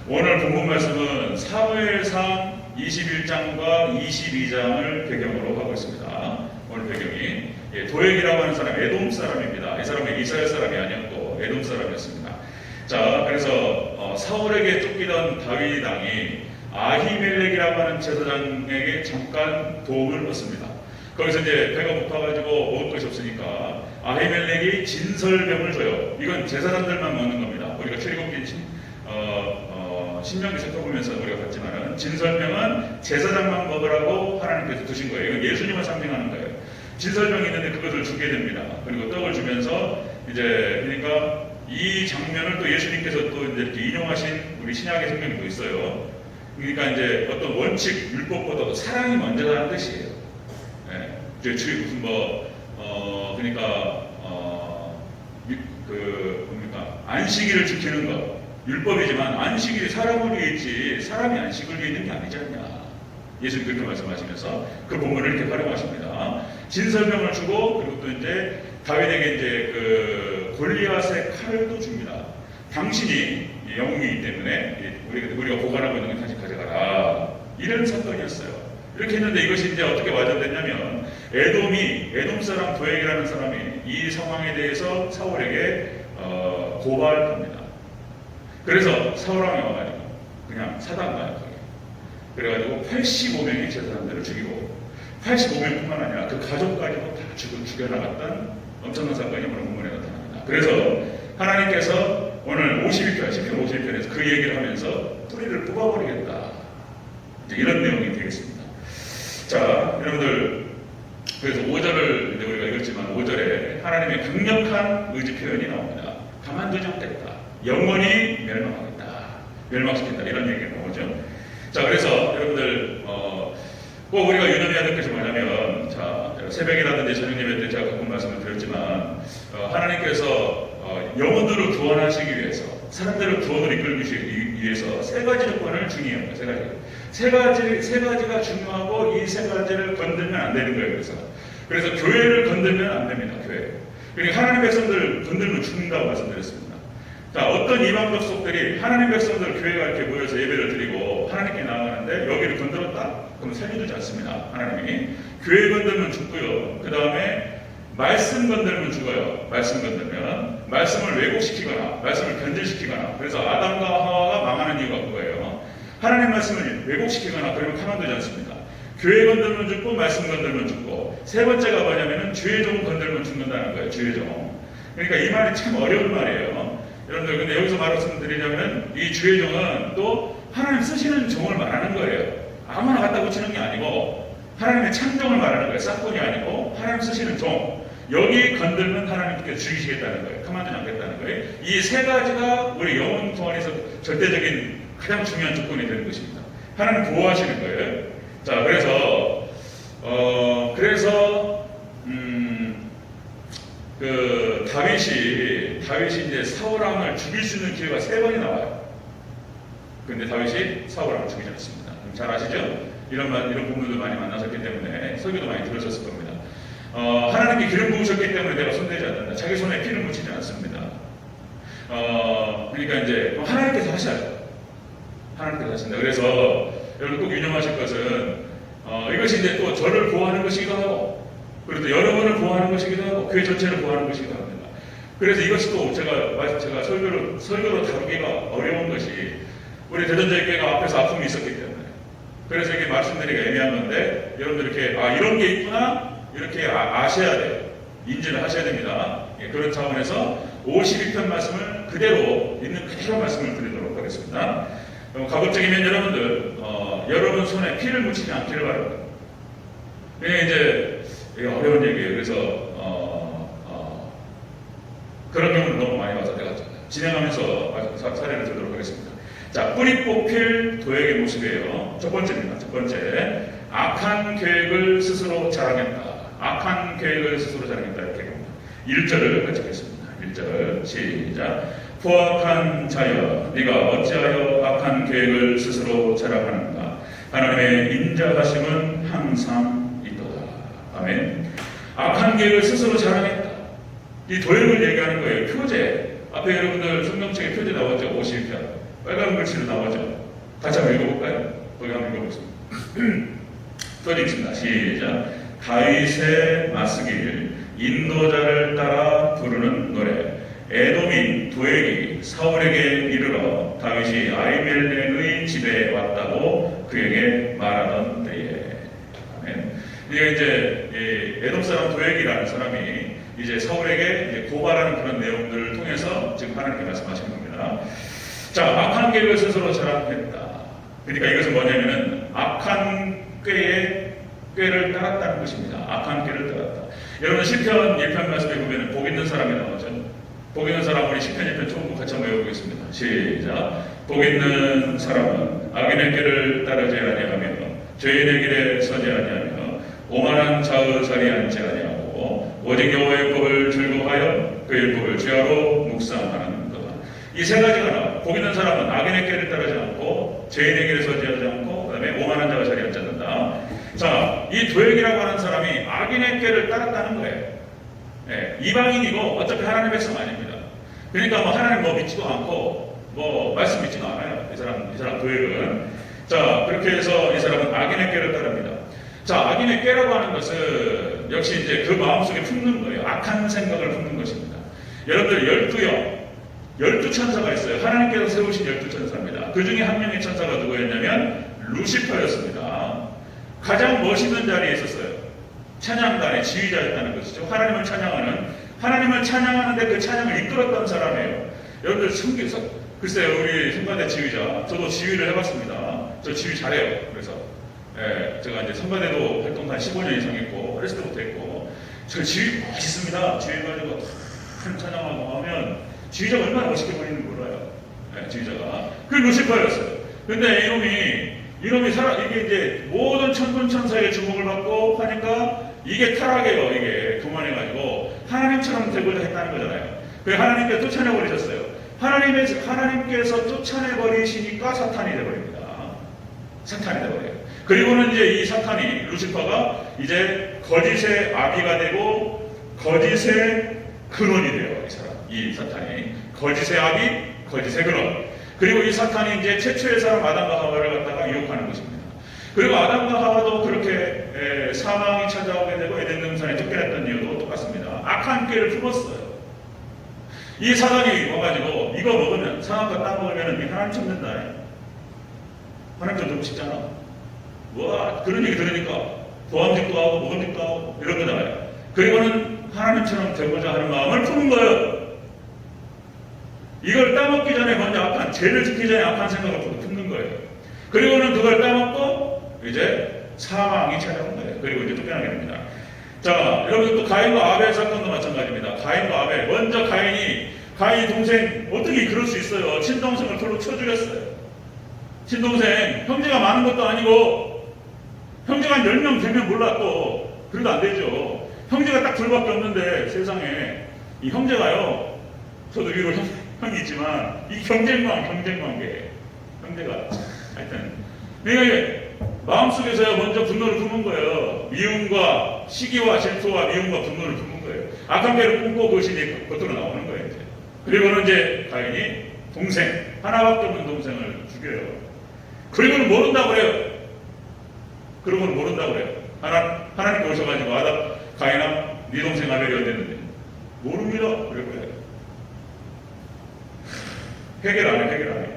오늘 본문 말씀은 사무엘상 21장과 22장을 배경으로 하고 있습니다. 오늘 배경이 도액이라고 하는 사람, 에돔 사람입니다. 이 사람은 이스라엘 사람이 아니었고 에돔 사람이었습니다. 자, 그래서 사울에게 쫓기던 다윗 왕이 아히멜렉이라고 하는 제사장에게 잠깐 도움을 얻습니다. 거기서 이제 배가 고파가지고 먹을 것이 없으니까 아히멜렉이 진설병을 줘요. 이건 제사장들만 먹는 겁니다. 우리가 출애굽기 신명기 살펴보면서 우리가 봤지만은 진설병은 제사장만 먹으라고 하나님께서 두신 거예요. 이건 예수님을 상징하는 거예요. 진설병이 있는데 그것을 주게 됩니다. 그리고 떡을 주면서 이제 그러니까 이 장면을 또 예수님께서 또 이렇게 인용하신 우리 신약의 성경이 또 있어요. 그러니까 이제 어떤 원칙, 율법보다도 사랑이 먼저라는 뜻이에요. 네. 무슨 그러니까 뭡니까 안식일을 지키는 것 율법이지만 안식일이 사람을 위해 있지 사람이 안식을 위해 있는 게 아니지 않냐. 예수님 그렇게 말씀하시면서 그 본문을 이렇게 활용하십니다. 진설병을 주고 그리고 또 이제 다윗에게 이제 그 골리앗의 칼도 줍니다. 당신이 영웅이기 때문에 우리가 보관하고 있는 건 당신 가져가라. 이런 사건이었어요. 이렇게 했는데 이것이 이제 어떻게 와전됐냐면 에돔 사람 도액이라는 사람이 이 상황에 대해서 사울에게 고발합니다. 그래서 사울왕이 와가지고 그냥 사단가요. 그래가지고 85명의 제사장들을 죽이고 85명뿐만 아니라 그 가족까지도 다 죽여나갔던 엄청난 사건이 오늘 본문에 나타납니다. 그래서 하나님께서 오늘 52편, 10편 52편에서 그 얘기를 하면서 뿌리를 뽑아버리겠다. 이제 이런 내용이 되겠습니다. 자, 여러분들, 그래서 5절을 이제 우리가 읽었지만 5절에 하나님의 강력한 의지 표현이 나옵니다. 가만두지 않겠다. 영원히 멸망하겠다. 멸망시킨다. 이런 얘기가 나오죠. 자, 그래서 여러분들, 꼭 우리가 유념해야 될 것이 뭐냐면, 자, 새벽이라든지 저녁 예배 때 제가 가끔 말씀을 드렸지만, 하나님께서 영혼들을 구원하시기 위해서, 사람들을 구원으로 이끌기 위해서 세 가지 조건을 중요합니다. 세 가지가 중요하고 이 세 가지를 건들면 안 되는 거예요. 그래서 교회를 건들면 안 됩니다. 교회. 그러니까 하나님 백성들 건들면 죽는다고 말씀드렸습니다. 자, 어떤 이방 족속들이 하나님 백성들 교회가 이렇게 모여서 예배를 드리고 하나님께 나아가는데 여기를 건드렸다? 그럼 살려주지 않습니다. 하나님이. 교회 건들면 죽고요. 그 다음에 말씀 건들면 죽어요. 말씀 건들면. 말씀을 왜곡시키거나 말씀을 변질시키거나 그래서 아담과 하와가 망하는 이유가 그거예요. 하나님 말씀을 왜곡시키거나 그러면 가만두지 않습니다. 교회 건들면 죽고 말씀 건들면 죽고 세 번째가 뭐냐면은 주의 종 건들면 죽는다는 거예요. 주의 종. 그러니까 이 말이 참 어려운 말이에요. 여러분들 근데 여기서 말씀드리려면 이 주의 종은 또 하나님 쓰시는 종을 말하는 거예요. 아무나 갖다 붙이는 게 아니고 하나님의 창종을 말하는 거예요. 싹군이 아니고 하나님 쓰시는 종. 여기 건들면 하나님께 죽이시겠다는 거예요. 가만두지 않겠다는 거예요. 이 세 가지가 우리 영혼 통안에서 절대적인 가장 중요한 조건이 되는 것입니다. 하나님 보호하시는 거예요. 자, 그래서 그 다윗이 이제 사울왕을 죽일 수 있는 기회가 3번이 나와요. 근데 다윗이 사울왕을 죽이지 않습니다. 잘 아시죠? 이런 부분도 많이 만나셨기 때문에 설교도 많이 들으셨을 겁니다. 하나님께 기름 부으셨기 때문에 내가 손대지 않는다. 자기 손에 피를 묻히지 않습니다. 그러니까 이제 하나님께서 하셔요. 하나님께서 하신다. 그래서 여러분 꼭 유념하실 것은 이것이 이제 또 저를 보호하는 것이기도 하고 그리고 또 여러분을 보호하는 것이기도 하고 교회 전체를 보호하는 것이기도 합니다. 그래서 이것이 또 제가 설교로 다루기가 어려운 것이 우리 대전제일 교회가 앞에서 아픔이 있었기 때문에 그래서 이게 말씀드리기가 애매한 건데 여러분들 이렇게 이런 게 있구나 이렇게 아셔야 돼요. 인지를 하셔야 됩니다. 그런 차원에서 52편 말씀을 있는 그대로 말씀을 드리도록 하겠습니다. 가급적이면 여러분들 여러분 손에 피를 묻히지 않기를 바랍니다. 이게 이제 어려운 얘기예요. 그래서 그런 경우는 너무 많이 와서 내가 진행하면서 사례를 들도록 하겠습니다. 자, 뿌리 뽑힐 도액의 모습이에요. 첫 번째입니다. 첫 번째, 악한 계획을 스스로 자랑했다. 악한 계획을 스스로 자랑했다. 이렇게 봅니다. 1절을 같이 하겠습니다. 1절 시작. 포악한 자여, 네가 어찌하여 악한 계획을 스스로 자랑하는가? 하나님의 인자하심은 항상 있도다. 아멘. 악한 계획을 스스로 자랑했다. 이 도액을 얘기하는 거예요. 표제. 앞에 여러분들 성경책에 표제 나왔죠. 51편. 빨간 글씨로 나오죠. 같이 한번 읽어볼까요? 거기 한번 읽어보겠습니다. 또 읽습니다. 시작. 다윗의 맞서길, 인도자를 따라 부르는 노래. 에돔인 도액이 사울에게 이르러 다윗이 아히멜렉의 집에 왔다고 그에게 말하던 때에. 아멘. 이게 이제 에돔 사람 도액이라는 사람이 이제 사울에게 이제 고발하는 그런 내용들을 통해서 지금 하나님께 말씀하시는 겁니다. 자, 악한 계획을 스스로 자랑했다. 그러니까 이것은 뭐냐면은 악한 꾀를 따랐다는 것입니다. 악한 꾀를 따랐다. 여러분 시편 1편 말씀에 보면 복 있는 사람이 나오죠. 복 있는 사람 우리 시편 1편 처음 같이 한번 외워보겠습니다. 시작. 복 있는 사람은 악인의 길을 따르지 아니하며 죄인의 길에 서지 아니하며 오만한 자의 자리에 앉지 아니하고 오직 여호와의 법을 즐거워하여 그의 법을 주야로 묵상하는 거다. 이 세 가지가 나와. 복 있는 사람은 악인의 길을 따르지 않고 죄인의 길에 서지 않고 그 다음에 오만한 자의 자리에 앉지 않는다. 자, 이 도액이라고 하는 사람이 악인의 길을 따랐다는 거예요. 네, 이방인이고 어차피 하나님의 백성 아닙니다. 그러니까 뭐 하나님 뭐 믿지도 않고 뭐 말씀 믿지도 않아요. 이 사람 도액은. 자, 그렇게 해서 이 사람은 악인의 꾀를 따릅니다. 자, 악인의 꾀라고 하는 것은 역시 이제 그 마음속에 품는 거예요. 악한 생각을 품는 것입니다. 여러분들 12 천사가 있어요. 하나님께서 세우신 12 천사입니다. 그 중에 한 명의 천사가 누구였냐면 루시퍼였습니다. 가장 멋있는 자리에 있었어요. 찬양단의 지휘자였다는 것이죠. 하나님을 찬양하는데 그 찬양을 이끌었던 사람이에요. 여러분들 글쎄요, 우리 성가대 지휘자, 저도 지휘를 해봤습니다. 저 지휘 잘해요. 그래서 제가 이제 성가대도 활동 한 15년 이상 했고 어렸을 때부터 했고 저 지휘 멋있습니다. 지휘해가지고 큰 찬양하고 하면 지휘자가 얼마나 멋있게 보이는지 몰라요. 지휘자가. 그 루시퍼였어요. 근데 이놈이 이게 이제 모든 천군 천사의 주목을 받고 하니까 이게 타락해요. 이게 교만해가지고 하나님처럼 되고자 했다는 거잖아요. 그래서 하나님께서 쫓아내버리셨어요. 하나님께서 쫓아내버리시니까 사탄이 되버립니다. 사탄이 되버려요. 그리고는 이제 이 사탄이 루시퍼가 이제 거짓의 아비가 되고 거짓의 근원이 돼요. 이 사탄이 거짓의 아비, 거짓의 근원. 그리고 이 사탄이 이제 최초의 사람 아담과 하와를 갖다가 유혹하는 것입니다. 그리고 아담과 하와도 그렇게 사망이 찾아오게 되고 에덴 동산에 쫓겨났던 이유도 똑같습니다. 악한 꾀를 품었어요. 이 사단이 와가지고 이거 먹으면 상한가 땅 먹으면 하나님 참는다. 하나님 좀 듣고 싶잖아. 뭐 그런 얘기 들으니까 보암직도 하고 먹음직도 하고 이런 거잖아요. 그리고는 하나님처럼 되고자 하는 마음을 품은 거예요. 이걸 따먹기 전에 먼저 죄를 짓기 전에 악한 생각을 품는 거예요. 그리고는 그걸 따먹고 이제 사망이 찾아온 거예요. 그리고 이제 쫓겨나게 됩니다. 자, 여러분 또 가인과 아벨 사건도 마찬가지입니다. 가인과 아벨. 먼저 가인 동생 어떻게 그럴 수 있어요? 친동생을 돌로 쳐 죽였어요. 친동생 형제가 많은 것도 아니고 형제가 한 10명 되면 몰랐고 그래도 안 되죠. 형제가 딱 둘밖에 없는데 세상에 이 형제가요. 저도 위로 형이 있지만 이 경쟁관계 형제가 하여튼 그러니까 마음속에서요 먼저 분노를 품은 거예요. 미움과 시기와 질투와 미움과 분노를 품은 거예요. 악한 꾀를 품고 그것이 이제 겉으로 나오는 거예요. 이제. 그리고는 이제 가인이 동생 하나밖에 없는 동생을 죽여요. 그리고는 모른다고 그래요. 하나님께 오셔가지고 가인아 네 동생 아벨이 어땠는데 모릅니다. 그래요. 해결 안 해.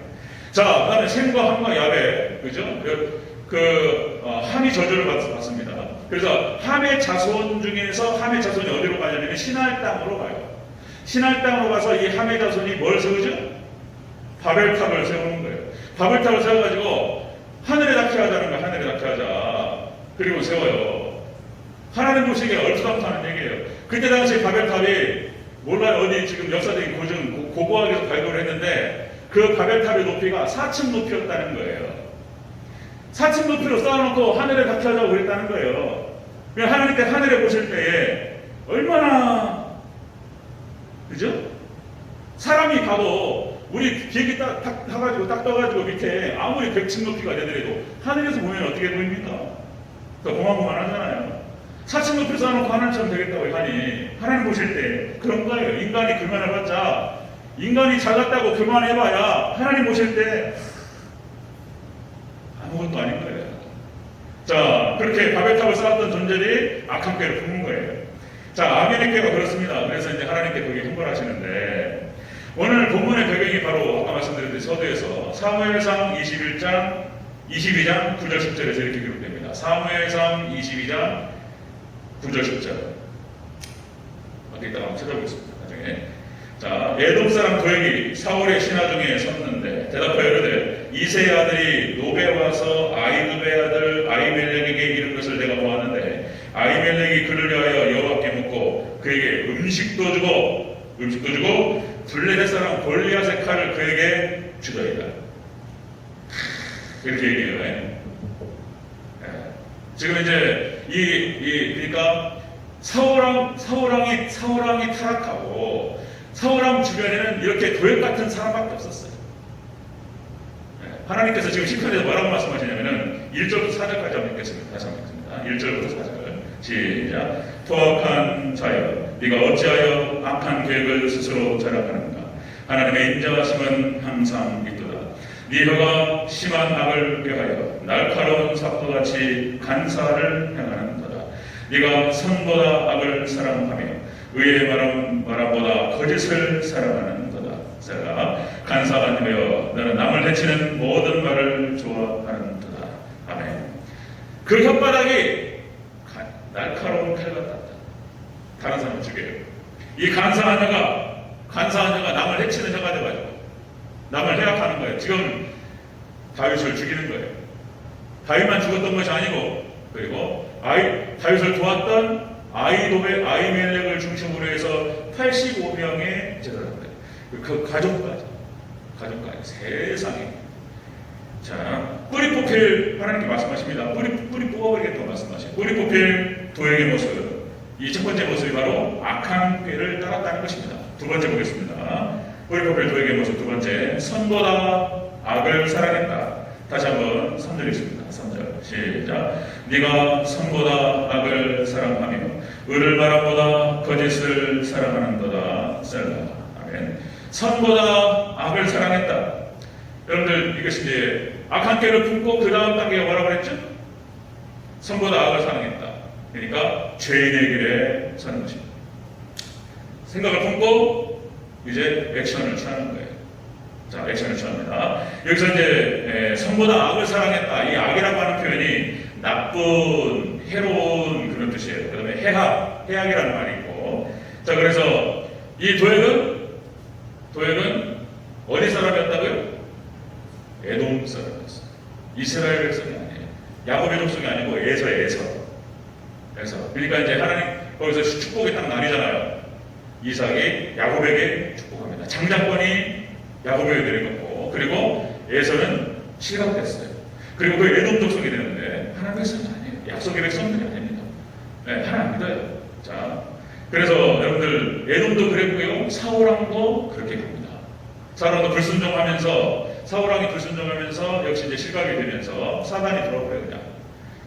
자, 그 다음에 셈과 함과 야벳, 그죠? 함이 저주를 받습니다. 그래서 함의 자손 중에서 함의 자손이 어디로 가냐면 신할 땅으로 가요. 신할 땅으로 가서 이 함의 자손이 뭘 세우죠? 바벨탑을 세우는 거예요. 바벨탑을 세워가지고 하늘에 닿게 하자는 거예요. 하늘에 닿게 하자. 그리고 세워요. 하나님 보시기에 얼토당토하는 얘기예요. 그때 당시 바벨탑이 몰라요. 어디 지금 역사적인 고고하게 발굴을 했는데 그 바벨탑의 높이가 4층 높이였다는 거예요. 4층 높이로 쌓아놓고 하늘에 닿게 하자고 그랬다는 거예요. 하나님께 하늘에 보실 때에 얼마나 그죠? 사람이 가도 우리 비행기 타가지고 딱 떠가지고 밑에 아무리 100층 높이가 되더라도 하늘에서 보면 어떻게 보입니까? 고만고만하잖아요. 4층 높이 쌓아놓고 하나님처럼 되겠다고 하니 하나님 보실 때 그런 거예요. 인간이 그만해봤자 인간이 작았다고 그만해봐야 하나님 오실 때 아무것도 아닌 거예요. 자, 그렇게 바벨탑을 쌓았던 존재들이 악한 꾀를 품은 거예요. 자, 악인의 꾀가 그렇습니다. 그래서 이제 하나님께 그게 형벌하시는데, 오늘 본문의 배경이 바로 아까 말씀드렸듯이 서두에서 사무엘상 22장 9절 10절에서 이렇게 기록됩니다. 사무엘상 22장 9절 10절. 이따가 한번 찾아보겠습니다. 나중에. 자, 에돔 사람 도액이 사울의 신하 중에 섰는데 대답하여 이르되 이새의 아들이 노베 와서 아이두베 아들 아히멜렉에게 이른 것을 내가 보았는데 아히멜렉이 그를 위하여 여호와께 묻고 그에게 음식도 주고 블레셋 사람 골리앗의 칼을 그에게 주더이다. 이렇게 얘기해요. 네. 지금 이제 그러니까 사울왕이 타락하고 사울왕 주변에는 이렇게 도액 같은 사람밖에 없었어요. 하나님께서 지금 시편에서 뭐라고 말씀하시냐면은 1절부터 4절까지 한번 읽겠습니다. 다시 한번 읽겠습니다. 1절부터 4절 시작. 토악한 자여 네가 어찌하여 악한 계획을 스스로 자랑하는가. 하나님의 인자하심은 항상 있도다. 네 혀가 심한 악을 꾀하여 날카로운 삽도같이 간사를 행하는 거다. 네가 선보다 악을 사랑하며 의의 말함보다 거짓을 사랑하는 거다. 셀라. 간사가 되어 너는 남을 해치는 모든 말을 좋아하는 거다. 아멘. 그 혓바닥이 날카로운 칼 같다. 다른 사람을 죽여요. 이 간사한 자가 남을 해치는 자가 돼가지고 남을 해악하는 거예요. 지금 다윗을 죽이는 거예요. 다윗만 죽었던 것이 아니고, 그리고 다윗을 도왔던 아히멜렉을 중심으로 해서 85명의 제사장들, 그 가족까지 세상에. 자, 뿌리 뽑힐, 하나님께 말씀하십니다. 뿌리 뽑아버리겠다고 말씀하시고, 뿌리 뽑힐 도액의 모습. 이 첫 번째 모습이 바로 악한 꾀를 따랐다는 것입니다. 두 번째 보겠습니다. 뿌리 뽑힐 도액의 모습 두 번째, 선보다 악을 사랑했다. 다시 한번 3절 읽습니다. 3절 시작. 네가 선보다 악을 사랑하며 의를 바람보다 거짓을 사랑하는 거다. 셀라. 아멘. 선보다 악을 사랑했다. 여러분들, 이것이 이제 악한 꾀를 품고 그 다음 단계가 뭐라고 그랬죠? 선보다 악을 사랑했다. 그러니까 죄인의 길에 사는 것입니다. 생각을 품고 이제 액션을 취하는 거예요. 자, 액션을 취합니다. 여기서 이제 선보다 악을 사랑했다. 이 악이라고 하는 표현이 나쁜, 해로운 그런 뜻이에요. 그 다음에 해악이라는 말이 있고. 자, 그래서 이 도액은 어디 사람이었다고요? 에돔 사람이었어요. 이스라엘 백성이 아니에요. 야곱의 족속이 아니고 에서. 그러니까 이제 하나님 거기서 축복이 딱 나뉘잖아요. 이삭이 야곱에게 축복합니다. 장자권이 야곱에게 내려갔고, 그리고 에서는 실각됐어요. 그리고 그 에돔 족속이 되는데 하나님 백성이 아니에요. 약속의 백성들이 아닙니다. 네, 하나님 믿어요. 자, 그래서 여러분들 에돔도 그랬고요, 사울왕도 그렇게 갑니다. 사울왕도 사울왕이 불순종하면서 역시 이제 실각이 되면서 사단이 들어버려요, 그냥.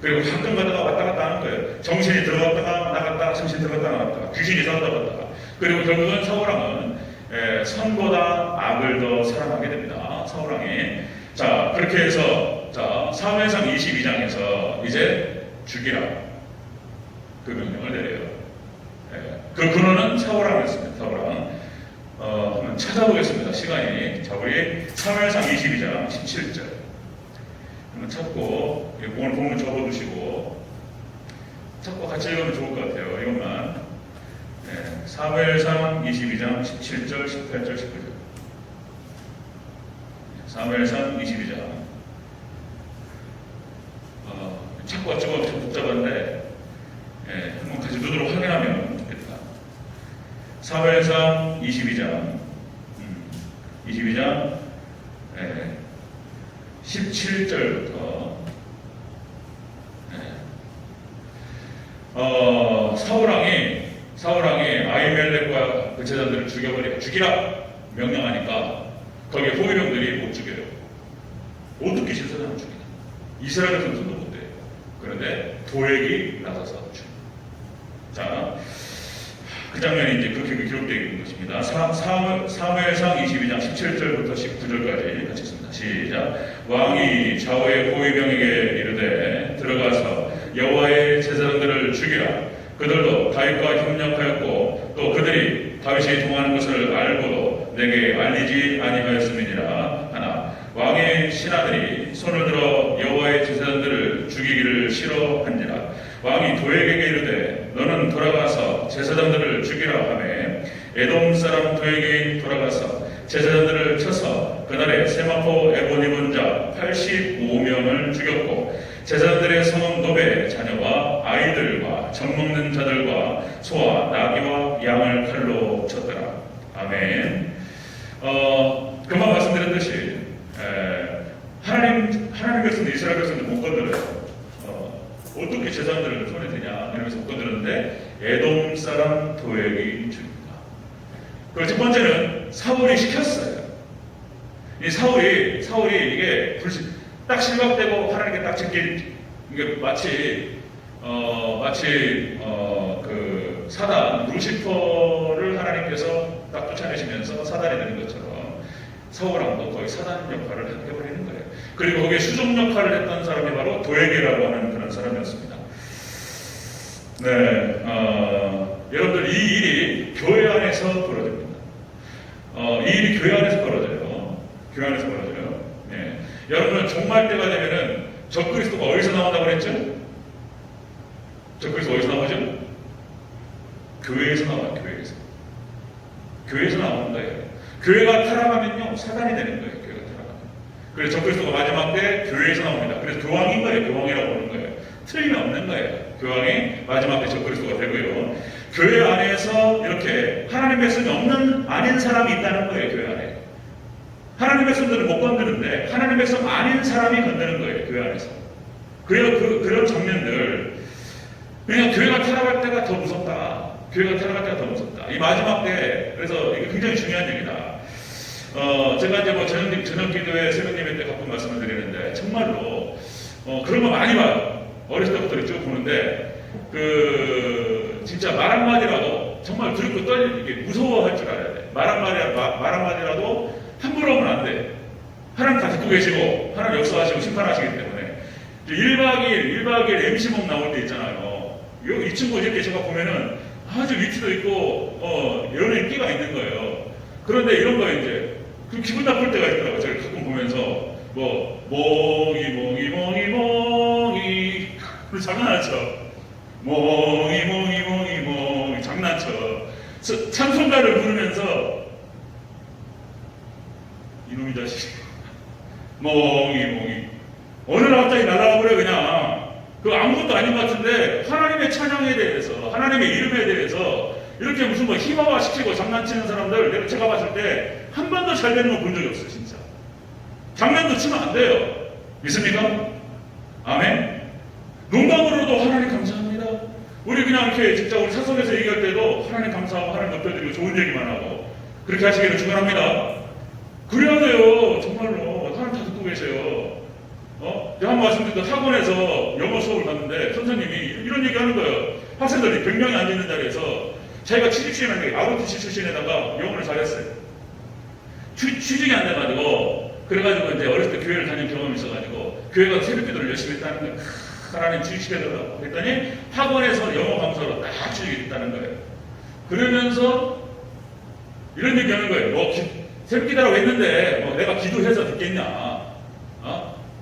그리고 가끔 가다가 왔다 갔다 하는 거예요. 정신이 들어갔다가 나갔다가, 정신이 들어갔다가 나갔다가, 귀신이 들어갔다가. 그리고 결국은 사울왕은 선보다 악을 더 사랑하게 됩니다. 사울왕이. 자, 그렇게 해서, 자, 사무엘상 22장에서 이제 죽이라. 그 명령을 내려요. 그 근원은 사울왕이었습니다. 사울왕. 한번 찾아보겠습니다. 시간이. 자, 우리 사무엘상 22장 17절. 한번 찾고, 오늘 본문 적어두시고, 찾고 같이 읽으면 좋을 것 같아요. 이것만. 사무엘상 22장 17절, 18절, 19절. 사무엘상 22장. 찾고 찍어도 좀 복잡한데, 한번 같이 눈으로 확인하면 좋겠다. 사무엘상 22장 17절부터 사울왕이 아히멜렉과 그 제자들을 죽이라 명령하니까 거기에 호위령들이 못 죽여요. 어떻게 신사장을 죽이냐? 이스라엘 선수도 못 돼요. 그런데 도액이 나서서 죽여요. 자, 그 장면이 이제 그렇게 기록되어 있는 것입니다. 사무엘상 22장 17절부터 19절까지 같이 읽습니다. 시작. 왕이 좌우의 호위병에게 이르되 들어가서 여호와의 제사장들을 죽이라. 그들도 다윗과 협력하였고 또 그들이 다윗이 통하는 것을 알고도 내게 알리지 아니하였음이니라 하나 왕의 신하들이 손을 들어 여호와의 제사장들을 죽이기를 싫어한지라. 왕이 도에게 이르되 너는 돌아가서 제사장들을 죽이라 하매 에돔 사람 도에게 돌아가서 제사장들을 쳐서 그날에 세마포 에본 입은 자 85명을 죽였고 제사장들의 성은 노베 자녀와 아이들과 젖먹는 자들과 소와 나귀와 양을 칼로 쳤더라. 아멘. 금방 말씀드렸듯이 하나님 백성들 이스라엘 백성들 못 건드려요. 어떻게 제사장들을 손에 대냐 이러면서 못 건드렸는데 에돔 사람 도액이 죽입니다. 그리고 첫 번째는 사울이 시켰어요. 이 사울이 이게 딱 실각되고 하나님께 딱 짓게 이게 마치 그 사단 루시퍼를 하나님께서 딱 쫓아내시면서 사단이 되는 것처럼 사울왕도 거의 사단 역할을 해버리는 거예요. 그리고 거기에 수종 역할을 했던 사람이 바로 도에게라고 하는 그런 사람이었습니다. 네, 여러분들 이 일이 교회 안에서 벌어집니다. 이 일이 교회 안에서 벌어져요. 교회 안에서 벌어져요. 네. 여러분은 종말 때가 되면은 적그리스도가 어디서 나온다고 그랬죠? 적그리스도 어디서 나오죠? 교회에서 나와요. 교회에서 나오는 거예요. 교회가 타락하면요 사단이 되는 거예요. 교회가 타락하면. 그래서 적그리스도가 마지막 때 교회에서 나옵니다. 그래서 교황인 거예요. 교황이라고 보는 거예요. 틀림없는 거예요. 교황이 마지막 때 적그리스도가 되고요. 교회 안에서 이렇게 하나님 백성이 아닌 사람이 있다는 거예요. 교회 안에. 하나님 백성들은 못 건드는데 하나님 백성 아닌 사람이 건드는 거예요. 교회 안에서. 그런 장면들. 그냥 교회가 타락할 때가 더 무섭다. 교회가 타락할 때가 더 무섭다. 이 마지막 때 그래서 이게 굉장히 중요한 얘기다. 제가 이제 뭐 저녁 기도회 새벽 예배 때 가끔 말씀을 드리는데 정말로 그런 거 많이 봐요. 어렸을 때부터 쭉 보는데 진짜 말 한마디라도 정말 두렵고 떨리게 무서워할 줄 알아야 돼. 말 한마디라도 함부로 하면 안 돼. 하나님 다 듣고 계시고 하나님 역사하시고 심판하시기 때문에 1박 2일 MC몽 나올 때 있잖아요. 이 친구 이렇게 제가 보면은 아주 위치도 있고 연예인 끼가 있는 거예요. 그런데 이런 거 이제 기분 나쁠 때가 있더라고요. 제가 가끔 보면서 뭐 몽이 장난쳐. 몽이 장난쳐. 찬송가를 부르면서 이놈이 자식 몽이 어느 날 갑자기 날아가 버려. 그냥 아무것도 아닌 것 같은데 하나님의 찬양에 대해서 하나님의 이름에 대해서 이렇게 무슨 뭐 희화화 시키고 장난치는 사람들 제가 봤을 때 한 번도 잘 되는 거 본 적이 없어요. 진짜 장난도 치면 안 돼요. 믿습니까? 아멘. 농담으로도 하나님 감사합니다. 우리 그냥 이렇게 진짜 우리 사석에서 얘기할 때도 하나님 감사하고 하나님 높여드리고 좋은 얘기만 하고 그렇게 하시기를 축원합니다. 그래야 돼요. 정말로 하나님 다 듣고 계세요. 제가 한 말씀드렸던 학원에서 영어 수업을 갔는데 선생님이 이런 얘기 하는 거예요. 학생들이 100명이 앉아있는 자리에서 자기가 취직시키는 ROTC 출신에다가 영어를 잘했어요. 취직이 안 돼가지고 그래가지고 이제 어렸을 때 교회를 다닌 경험이 있어가지고 교회 가서 새벽 기도를 열심히 했다는 거예요. 하나님 취직시켜달라고 그랬더니 학원에서 영어 강사로 딱 취직이 됐다는 거예요. 그러면서 이런 얘기 하는 거예요. 새벽 기도라고 했는데 내가 기도해서 듣겠냐.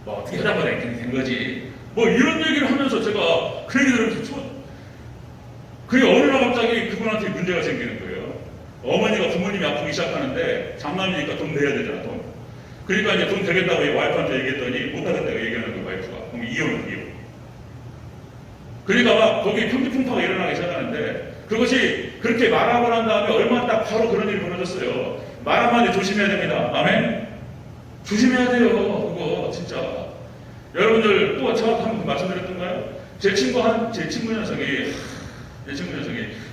어떻게 하다 보니 이렇게 된 거지. 이런 얘기를 하면서 제가 그 얘기 들으면서 그게 어느 날 갑자기 그분한테 문제가 생기는 거예요. 어머니가 부모님이 아프기 시작하는데 장남이니까 돈 내야 되잖아, 돈. 그러니까 이제 돈 되겠다고 와이프한테 얘기했더니 못하겠다고 얘기하는 거예요, 와이프가. 그럼 이혼. 그러니까 막 거기 평지풍파가 일어나기 시작하는데 그것이 그렇게 말하고 난 다음에 얼마 딱 바로 그런 일이 벌어졌어요. 말 한마디 조심해야 됩니다. 아멘? 조심해야 돼요. 그거 진짜. 여러분들 또 제가 한번 말씀드렸던가요? 제 친구 녀석이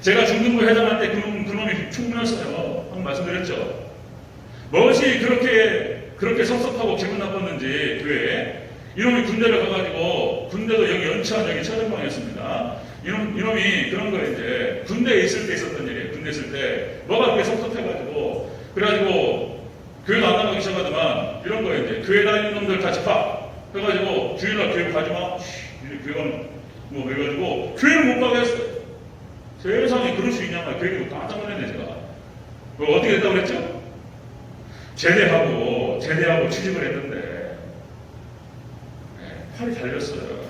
제가 중등부 회장할 때 그놈이 충분했어요. 한번 말씀드렸죠. 무엇이 그렇게 섭섭하고 기분 나빴는지 교회에 이놈이 군대를 가가지고 군대도 여기 연치한 여기 차전방이었습니다. 이놈이 그런 거 이제 군대에 있을 때 있었던 일이에요. 됐을 때 뭐가 그렇게 섭섭해가지고 그래가지고 교회도 안 나가기 시작하더만 이런 거예요. 이제 교회 다니는 놈들 다 집합 해가지고 주일날 교회 가지마 교회는 뭐 해가지고 교회를 못 가게 했어요. 세상에 그럴 수 있냐 말이야. 교회를 깜짝 놀랐네 제가. 어떻게 됐다고 그랬죠? 제대하고 취직을 했는데 팔이 달렸어요.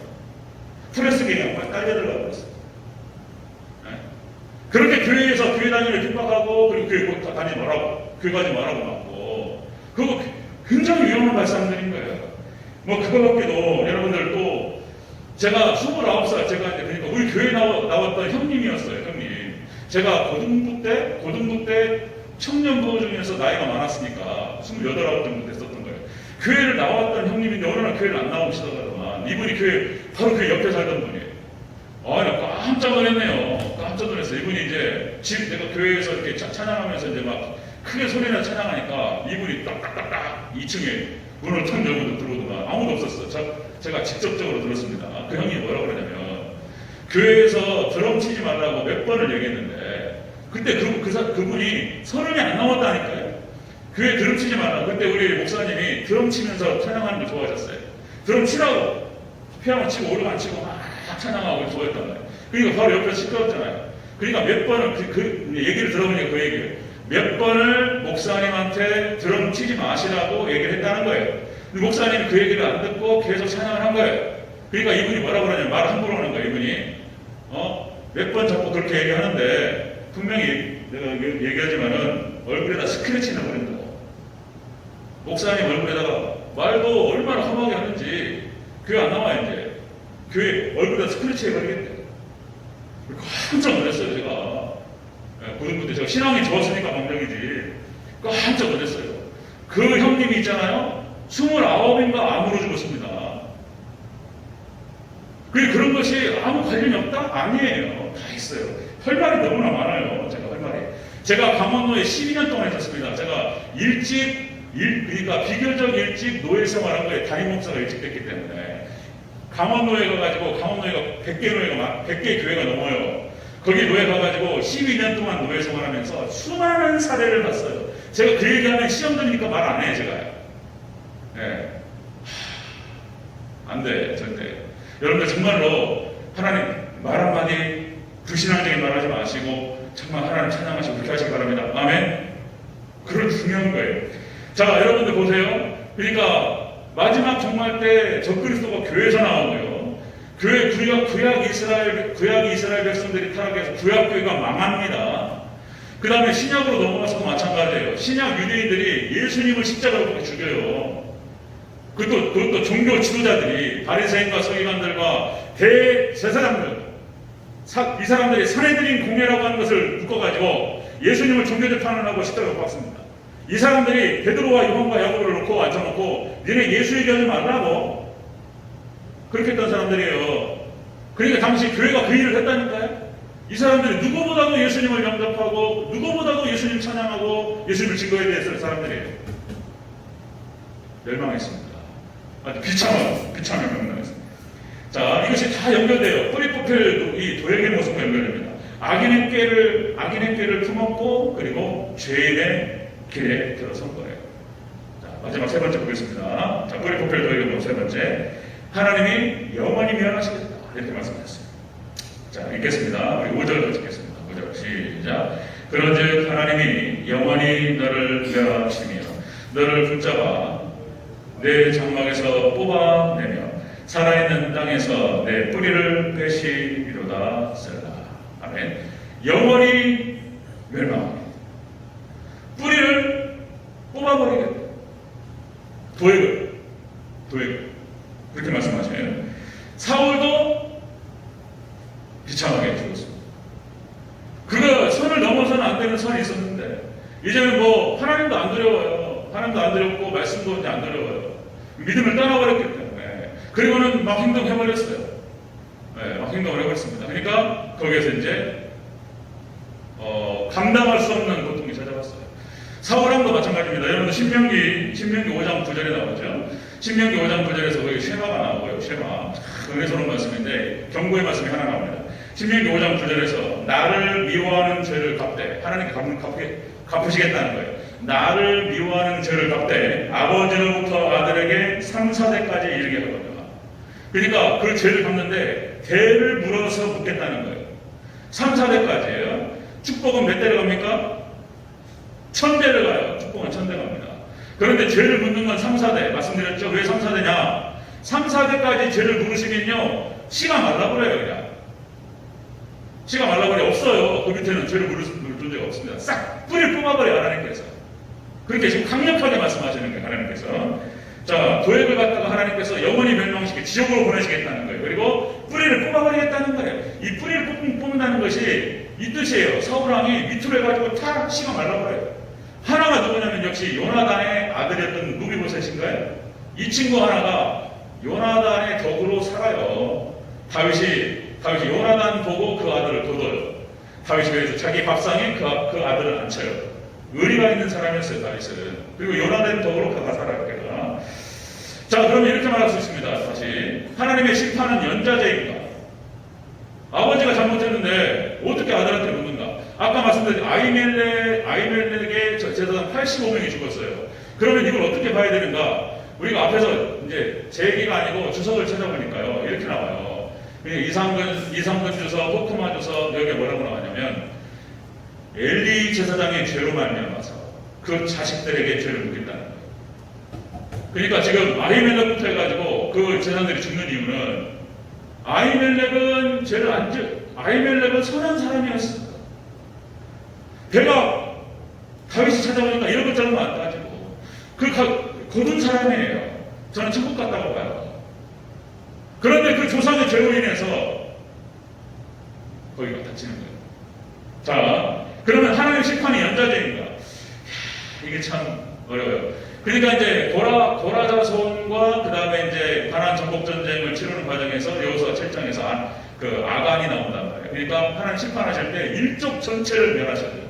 프레스기가 막 딸려들어가고 그랬어요. 그렇게 교회에서 교회 다니는 핍박하고 그리고 교회 곧 다니지 말라고 교회 가지 말라고 막고 그거 굉장히 위험한 말씀들인 거예요. 뭐 그거밖에도 여러분들 또 제가 29살 제가 이제 그러니까 우리 교회 나왔던 형님이었어요. 형님. 제가 고등부 때 청년부호 중에서 나이가 많았으니까 28 정도 됐었던 거예요. 교회를 나왔던 형님인데 어느 날 교회를 안 나오시다가만 이분이 바로 그 옆에 살던 분이에요. 나 깜짝 놀랐네요. 깜짝 놀랐어요. 이분이 이제 내가 교회에서 이렇게 찬양하면서 이제 막 크게 소리나 찬양하니까 이분이 딱딱딱딱 2층에 문을 탁 열고 들어오더만 아무도 없었어요. 제가 직접적으로 들었습니다. 그 형이 뭐라고 그러냐면 교회에서 드럼 치지 말라고 몇 번을 얘기했는데 그때 그분이 30이 안 넘었다니까요. 교회 드럼 치지 말라고. 그때 우리 목사님이 드럼 치면서 찬양하는 걸 좋아하셨어요. 드럼 치라고 피아노 치고 오르간 치고 막 찬양하고 좋아했단 말이에요. 그러니까 바로 옆에서 시끄럽잖아요. 그러니까 몇 번을 그 얘기를 들어보니까 그 얘기예요. 몇 번을 목사님한테 드럼 치지 마시라고 얘기를 했다는 거예요. 근데 목사님이 그 얘기를 안 듣고 계속 찬양을 한 거예요. 그러니까 이분이 뭐라고 그러냐면 말 함부로 하는 거예요. 이분이 몇 번 자꾸 그렇게 얘기하는데 분명히 내가 얘기하지만은 얼굴에다 스크래치 넣어버린다고. 목사님 얼굴에다가 말도 얼마나 험하게 하는지 교회 안 나와요. 이제 교회 얼굴에다 스크래치 해버리겠대. 깜짝 놀랐어요. 제가 고등부 때 제가 신앙이 좋았으니까 방정이지 깜짝 놀랐어요. 그 형님이 있잖아요. 29인가 암으로 죽었습니다. 그런 것이 아무 관련이 없다? 아니에요. 다 있어요. 할 말이 너무나 많아요. 제가 강원도에 12년 동안 있었습니다. 제가 그러니까 비교적 일찍 노예 생활한 거에 담임 목사가 일찍 됐기 때문에 강원도에 가가지고 강원도에가 100개 교회가 넘어요. 거기 노예 가가지고 12년 동안 노예 생활하면서 수많은 사례를 봤어요. 제가 그 얘기하면 시험 들으니까 말 안 해요. 제가요. 네. 안 돼. 절대. 여러분들 정말로 하나님 말 한마디 불신앙적인 말 하지 마시고 정말 하나님 찬양하시고 그렇게 하시기 바랍니다. 아멘. 그런 중요한 거예요. 자, 여러분들 보세요. 그러니까 마지막 종말 때 적그리스도가 교회에서 나오고요. 구약 이스라엘 백성들이 타락해서 구약교회가 망합니다. 그 다음에 신약으로 넘어가서도 마찬가지예요. 신약 유대인들이 예수님을 십자가로 죽여요. 그것도 종교 지도자들이 바리새인과 서기관들과 대제사장들 이 사람들이 사내들인 공예라고 하는 것을 묶어가지고 예수님을 종교적 탄원하고 십자가에 못 박습니다. 이 사람들이 베드로와 요한과 야고보를 놓고 앉혀놓고 너네 예수 얘기하지 말라고 그렇게 했던 사람들이에요. 그러니까 당시 교회가 그 일을 했다니까요. 이 사람들이 누구보다도 예수님을 영접하고 누구보다도 예수님 찬양하고 예수님을 증거해야 됐을 사람들이에요. 멸망했습니다. 아주 비참한 멸망했습니다. 자, 이것이 다 연결돼요. 뿌리 뽑힐 이 도형의 모습과 연결됩니다. 악인의 꾀를 품었고 그리고 죄인의 길에 들어선 거예요. 자, 마지막 세 번째 보겠습니다. 자, 뿌리 뽑힐 도형의 모습 세 번째. 하나님이 영원히 멸하시겠다. 이렇게 말씀하셨어요. 자, 읽겠습니다. 우리 5절부터 읽겠습니다. 5절 시작. 그런즉 하나님이 영원히 너를 멸하시며 너를 붙잡아 내 장막에서 뽑아내며 살아있는 땅에서 내 뿌리를 빼시리로다. 셀라. 아멘. 영원히 멸망하겠다. 뿌리를 뽑아버리겠다. 도액을 그렇게 말씀하시네요. 사울도 비참하게 죽었습니다. 그가 선을 넘어서는 안 되는 선이 있었는데 이제는 뭐 하나님도 안 두려워요. 하나님도 안 두렵고 말씀도 이제 안 두려워요. 믿음을 떠나버렸기 때문에 그리고는 막 행동해버렸어요. 네, 막 행동을 해버렸습니다. 그러니까 거기에서 이제 감당할 수 없는 고통이 찾아왔어요. 사울왕도 마찬가지입니다. 여러분 신명기 5장 9절에 나오죠. 신명기 5장 9절에서 거기 쉐마가 나오고요. 쉐마. 은혜스러운 말씀인데 경고의 말씀이 하나 나옵니다. 신명기 5장 9절에서 나를 미워하는 죄를 갚되 하나님께 갚으시겠다는 거예요. 나를 미워하는 죄를 갚되 아버지로부터 아들에게 3, 4대까지 이르게 하거든요. 그러니까 그 죄를 갚는데 대를 물어서 묻겠다는 거예요. 3, 4대까지예요. 축복은 몇 대를 갑니까? 1000대를 가요. 축복은 1000대 갑니다. 그런데 죄를 묻는 건 3, 4대. 말씀드렸죠? 왜 3, 4대냐? 3, 4대까지 죄를 물으시면요, 씨가 말라버려요, 그냥. 씨가 말라버려. 없어요. 그 밑에는 죄를 물을 존재가 없습니다. 싹 뿌리를 뽑아버려요, 하나님께서. 그렇게 지금 강력하게 말씀하시는 거예요, 하나님께서. 자, 도액을 갖다가 하나님께서 영원히 멸망시켜 지옥으로 보내시겠다는 거예요. 그리고 뿌리를 뽑아버리겠다는 거예요. 이 뿌리를 뽑는다는 것이 이 뜻이에요. 사울왕이 밑으로 해가지고 탁 씨가 말라버려요. 하나가 누구냐면 역시 요나단의 아들이었던 무비보셋인가요? 이 친구 하나가 요나단의 덕으로 살아요. 다윗이 요나단 보고 그 아들을 도돌. 다윗이 그래서 자기 밥상에 그 아들을 앉혀요. 의리가 있는 사람이었어요, 다윗은. 그리고 요나단 덕으로 그가 살아요, 그가. 자, 그러면 이렇게 말할 수 있습니다. 다시 하나님의 심판은 연좌제인가? 아버지가 잘못했는데 어떻게 아들한테 묻는가? 아까 말씀드린 아히멜렉의 제사장 85명이 죽었어요. 그러면 이걸 어떻게 봐야 되는가? 우리가 앞에서 이제 제 얘기가 아니고 주석을 찾아보니까요, 이렇게 나와요. 이상근 주석, 호크마 주석, 여기에 뭐라고 나왔냐면 엘리 제사장의 죄로 말미암아서 그 자식들에게 죄를 묻겠다는 거예요. 그러니까 지금 아히멜렉부터 해가지고 그 제사장들이 죽는 이유는 아히멜렉은 죄를 안 아히멜렉은 선한 사람이었습니다. 배가 다윗이 찾아오니까 이런 것처럼 안 따지고 거둔 사람이에요. 저는 천국 갔다고 봐요. 그런데 그 조상의 죄로 인해서 거기가 다치는 거예요. 자, 그러면 하나님의 심판이 연좌제인가? 이게 참 어려워요. 그러니까 이제 고라 자손과 그 다음에 이제 가나안 정복 전쟁을 치르는 과정에서 여호수아 7장에서 그 아간이 나온단 말이에요. 그러니까 하나님 심판하실 때 일족 전체를 멸하셔야 돼요.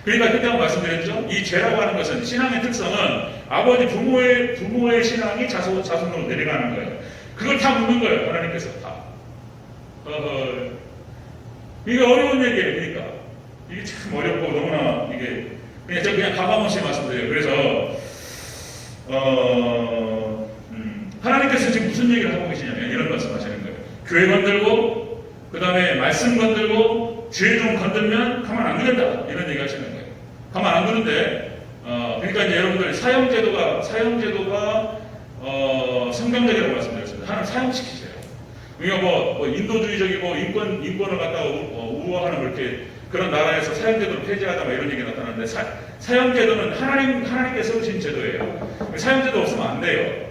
그러니까 그때 말씀드렸죠. 이 죄라고 하는 것은 신앙의 특성은 아버지 부모의 신앙이 자손으로 내려가는 거예요. 그걸 다 묻는 거예요. 하나님께서 다. 이게 어려운 얘기예요. 그러니까 이게 참 어렵고 너무나 이게 그냥 가감없이 말씀드려요. 그래서 하나님께서 지금 무슨 얘기를 하고 계시냐면 이런 말씀하시는 거예요. 교회 건들고 그 다음에 말씀 건들고 죄 좀 건들면 가만 안 두겠다 이런 얘기 하시는 거예요. 가만 안 두는데 그러니까 이제 여러분들 사형제도가 성경적이라고 말씀드렸습니다. 하나님 사형시키세요. 우리가 뭐 인도주의적이고 인권을 갖다가 우호하는 그렇게 그런 나라에서 사형제도를 폐지하다 뭐 이런 얘기 나타나는데 사형제도는 하나님께 세우신 제도예요. 사형제도 없으면 안 돼요.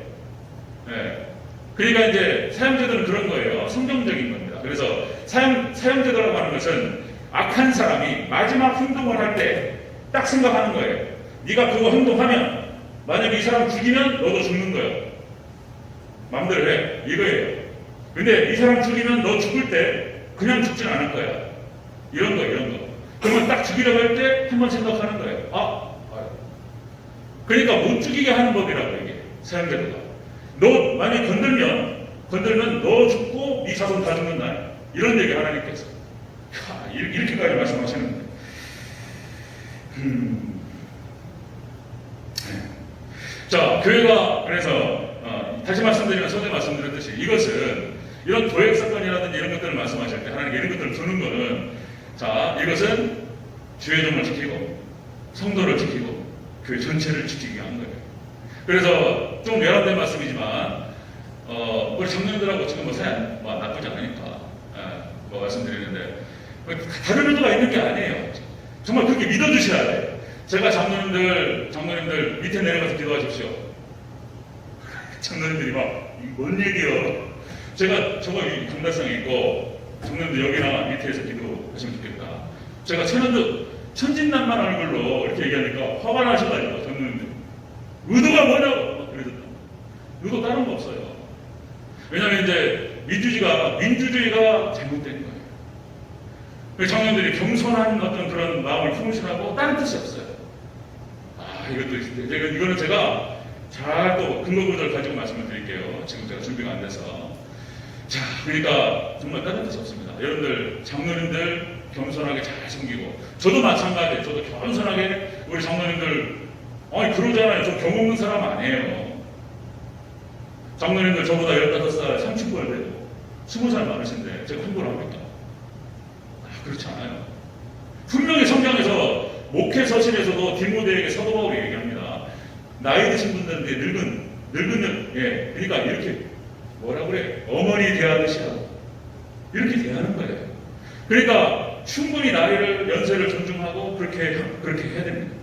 네. 그러니까 이제 사형제도는 그런 거예요. 성경적인 겁니다. 그래서 사형제도라고 하는 것은 악한 사람이 마지막 행동을 할 때 딱 생각하는 거예요. 네가 그거 행동하면 만약에 이 사람 죽이면 너도 죽는 거예요. 마음대로 해. 이거예요. 근데 이 사람 죽이면 너 죽을 때 그냥 죽진 않을 거야. 이런 거. 그러면 딱 죽이려고 할 때 한번 생각하는 거예요. 그러니까 못 죽이게 하는 법이라고 이게 사형제도가. 너 만약에 건들면 너 죽고 네 자손 다 죽는다. 이런 얘기 하나님께서. 이렇게까지 말씀하시는 거예요. 자, 교회가 그래서 다시 말씀드리면 선생님 말씀드렸듯이 이것은 이런 도액 사건이라든지 이런 것들을 말씀하실 때 하나님 이런 것들을 두는 거는 자, 이것은 주의종을 지키고 성도를 지키고 교회 전체를 지키기 위한 거예요. 그래서 좀 외람된 말씀이지만 우리 장로님들하고 지금 나쁘지 않으니까 말씀드리는데 다른 의도가 있는 게 아니에요. 정말 그렇게 믿어주셔야 돼요. 제가 장로님들 밑에 내려가서 기도하십시오. 장로님들이 뭔 얘기요? 제가 정말 강달성이 있고 장로님들 여기나 밑에서 기도하시면 좋겠다. 제가 천진난만 얼굴로 이렇게 얘기하니까 화가 나셔가지고 장로님들 의도가 뭐냐고 그러셨다. 의도 다른 거 없어요. 왜냐하면 이제 민주주의가 잘못된 거예요. 장로님들이 겸손한 어떤 그런 마음을 품으시라고 다른 뜻이 없어요. 이거는 제가 잘 또 근거 구조를 가지고 말씀을 드릴게요. 지금 제가 준비가 안 돼서. 자, 그러니까 정말 다른 뜻이 없습니다. 여러분들 장로님들 겸손하게 잘 섬기고, 저도 마찬가지예요. 저도 겸손하게 우리 장로님들, 아니 그러잖아요. 저 경험 없는 사람 아니에요. 장로님들 저보다 15살 30번 돼도 20살 많으신데 제가 홍보를 합니까? 그렇지 않아요. 분명히 성경에서 목회 서신에서도 디모데에게 사도 바울이 얘기합니다. 나이 드신 분들한테 늙은 예, 그러니까 이렇게 뭐라 그래? 어머니 대하듯이 하고 이렇게 대하는 거예요. 그러니까 충분히 나이를 연세를 존중하고 그렇게 해야 됩니다.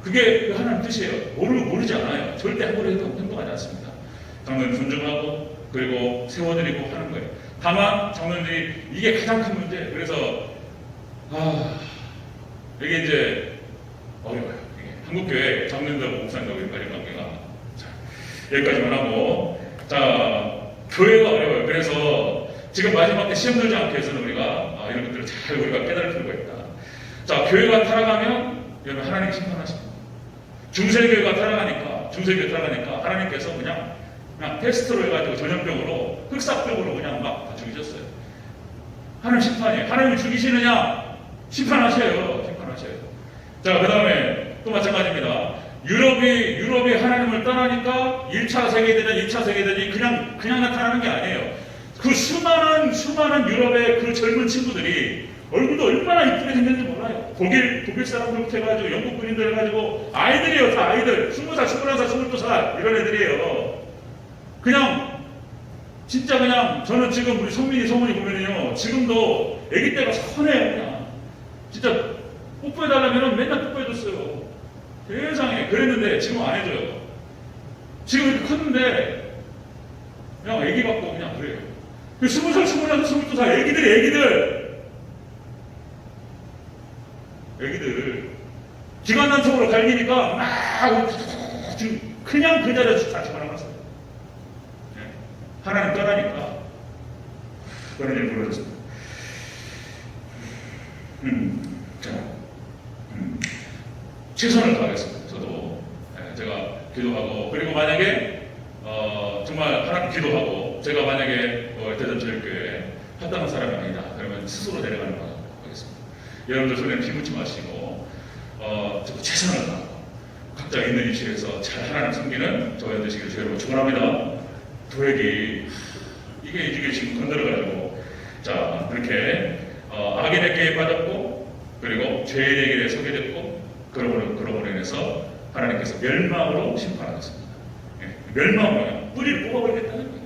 그게 하나님 뜻이에요. 모르지 않아요. 절대 함부로 행동하지 않습니다. 장로님 존중하고 그리고 세워드리고 하는 거예요. 다만 장로님들이 이게 가장 큰 문제. 그래서 이게 이제 어려워요. 한국교회 장로님들하고 목사님하고 관련 관계가. 자, 여기까지만 하고, 자, 교회가 어려워요. 그래서 지금 마지막 때 시험 들지 않기 위해서는 우리가 이런 것들을 잘 우리가 깨달을 필요가 있다. 자, 교회가 타락하면 여러분 하나님 심판하십니다. 중세교회가 타락하니까 하나님께서 그냥 테스트로 해가지고 전염병으로 흑사병으로 그냥 막 다 죽이셨어요. 하나님 심판이에요. 하나님이 죽이시느냐? 심판하셔요. 자, 그 다음에 또 마찬가지입니다. 유럽이 하나님을 떠나니까 1차 세계대전, 2차 세계대전이 그냥 나타나는 게 아니에요. 그 수많은 유럽의 그 젊은 친구들이 얼굴도 얼마나 이쁘게 생겼는지 몰라요. 독일 사람들부터 해가지고 영국 군인들 해가지고 아이들이에요. 다 아이들. 20살, 21살, 22살 이런 애들이에요. 그냥 진짜 그냥 저는 지금 우리 성문이 보면은요, 지금도 아기 때가 선해요. 그냥 진짜 뽀뽀해달라면 맨날 뽀뽀해줬어요. 세상에. 그랬는데 지금 안 해줘요. 지금 이렇게 컸는데 그냥 아기 같고 그냥 그래요. 20살, 21살, 22살 애기들 기관단속으로 갈기니까 막 지금 그냥 그 자리에서 다 집어넣었어요. 하나님 떠나니까 그런 일이 벌어졌습니다. 최선을 다하겠습니다. 저도 제가 기도하고, 그리고 만약에 정말 하나님 기도하고 제가 만약에 대전체육교회에 합당한 사람이 아니다 그러면 스스로 내려가는 방법으로 하겠습니다. 여러분들 손에 피 묻지 마시고 저도 최선을 다하고 각자 있는 위치에서 잘 하나님 섬기는 저와 되시길 주여로 축원합니다. 도액이 이게 지금 건드려가지고, 자, 그렇게 악인의 꾀에 빠졌고, 그리고 죄의 길에 서게 됐고, 그러므로 인해서 하나님께서 멸망으로 심판하셨습니다. 멸망으로 뿌리를 뽑아버리겠다는 거예요.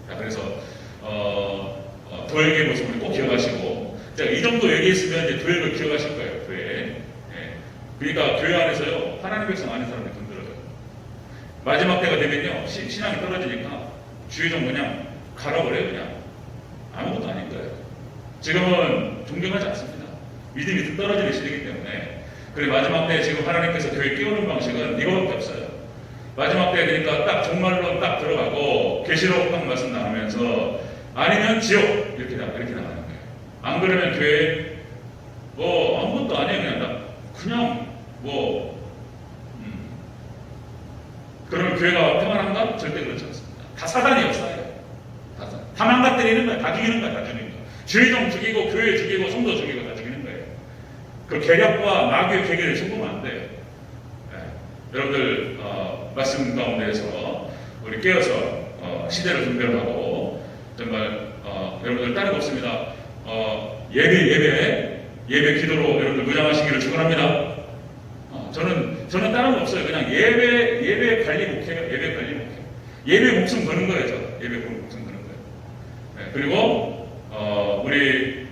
자, 그래서 도액의 모습을 꼭 기억하시고, 제가 이 정도 얘기했으면 이제 도액을 기억하실 거예요. 도액. 그러니까 교회 안에서요, 하나님 백성 아닌 사람들이 건드려요. 마지막 때가 되면요, 신앙이 떨어지니까 주의종 그냥 갈아버려요. 그냥 아무것도 아닌 거예요. 지금은 존경하지 않습니다. 믿음이 떨어지는 시대이기 때문에. 그리고 마지막 때 지금 하나님께서 교회 끼우는 방식은 이거밖에 없어요. 마지막 때 그러니까 딱 종말론 딱 들어가고 계시록 딱 말씀 나누면서 아니면 지옥 이렇게 나가는 거예요. 안 그러면 교회 아무것도 아니에요. 그냥 그러면 교회가 평안한가? 절대 그렇지 않습니다. 다 사단이 역사예요. 다 망가뜨리는 거야. 다 죽이는 거야. 주의종 죽이고 교회 죽이고 성도 죽이고 다 죽이는 거예요. 그 계략과 마귀의 계계를 손보면 안 돼요. 여러분들 말씀 가운데에서 우리 깨어서 시대를 분별하고 정말 여러분들 다른 거 없습니다. 예배 기도로 여러분들 무장하시기를 축원합니다. 저는 다른 거 없어요. 그냥 예배 관리 목회예요. 예배 목숨 거는 거예요. 예배 목숨 거는 거예요. 그리고 우리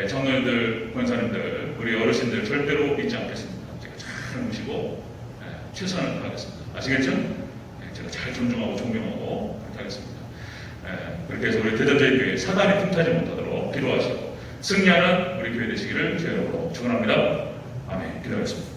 장로님들, 권사님들, 우리 어르신들 절대로 잊지 않겠습니다. 제가 잘 모시고 최선을 다하겠습니다. 아시겠죠? 제가 잘 존중하고 존경하고 그렇게 하겠습니다. 그렇게 해서 우리 대전제일교회 사단이 틈타지 못하도록 기도하시고 승리하는 우리 교회 되시기를 주의 이름으로 축원합니다. 아멘. 기도하겠습니다.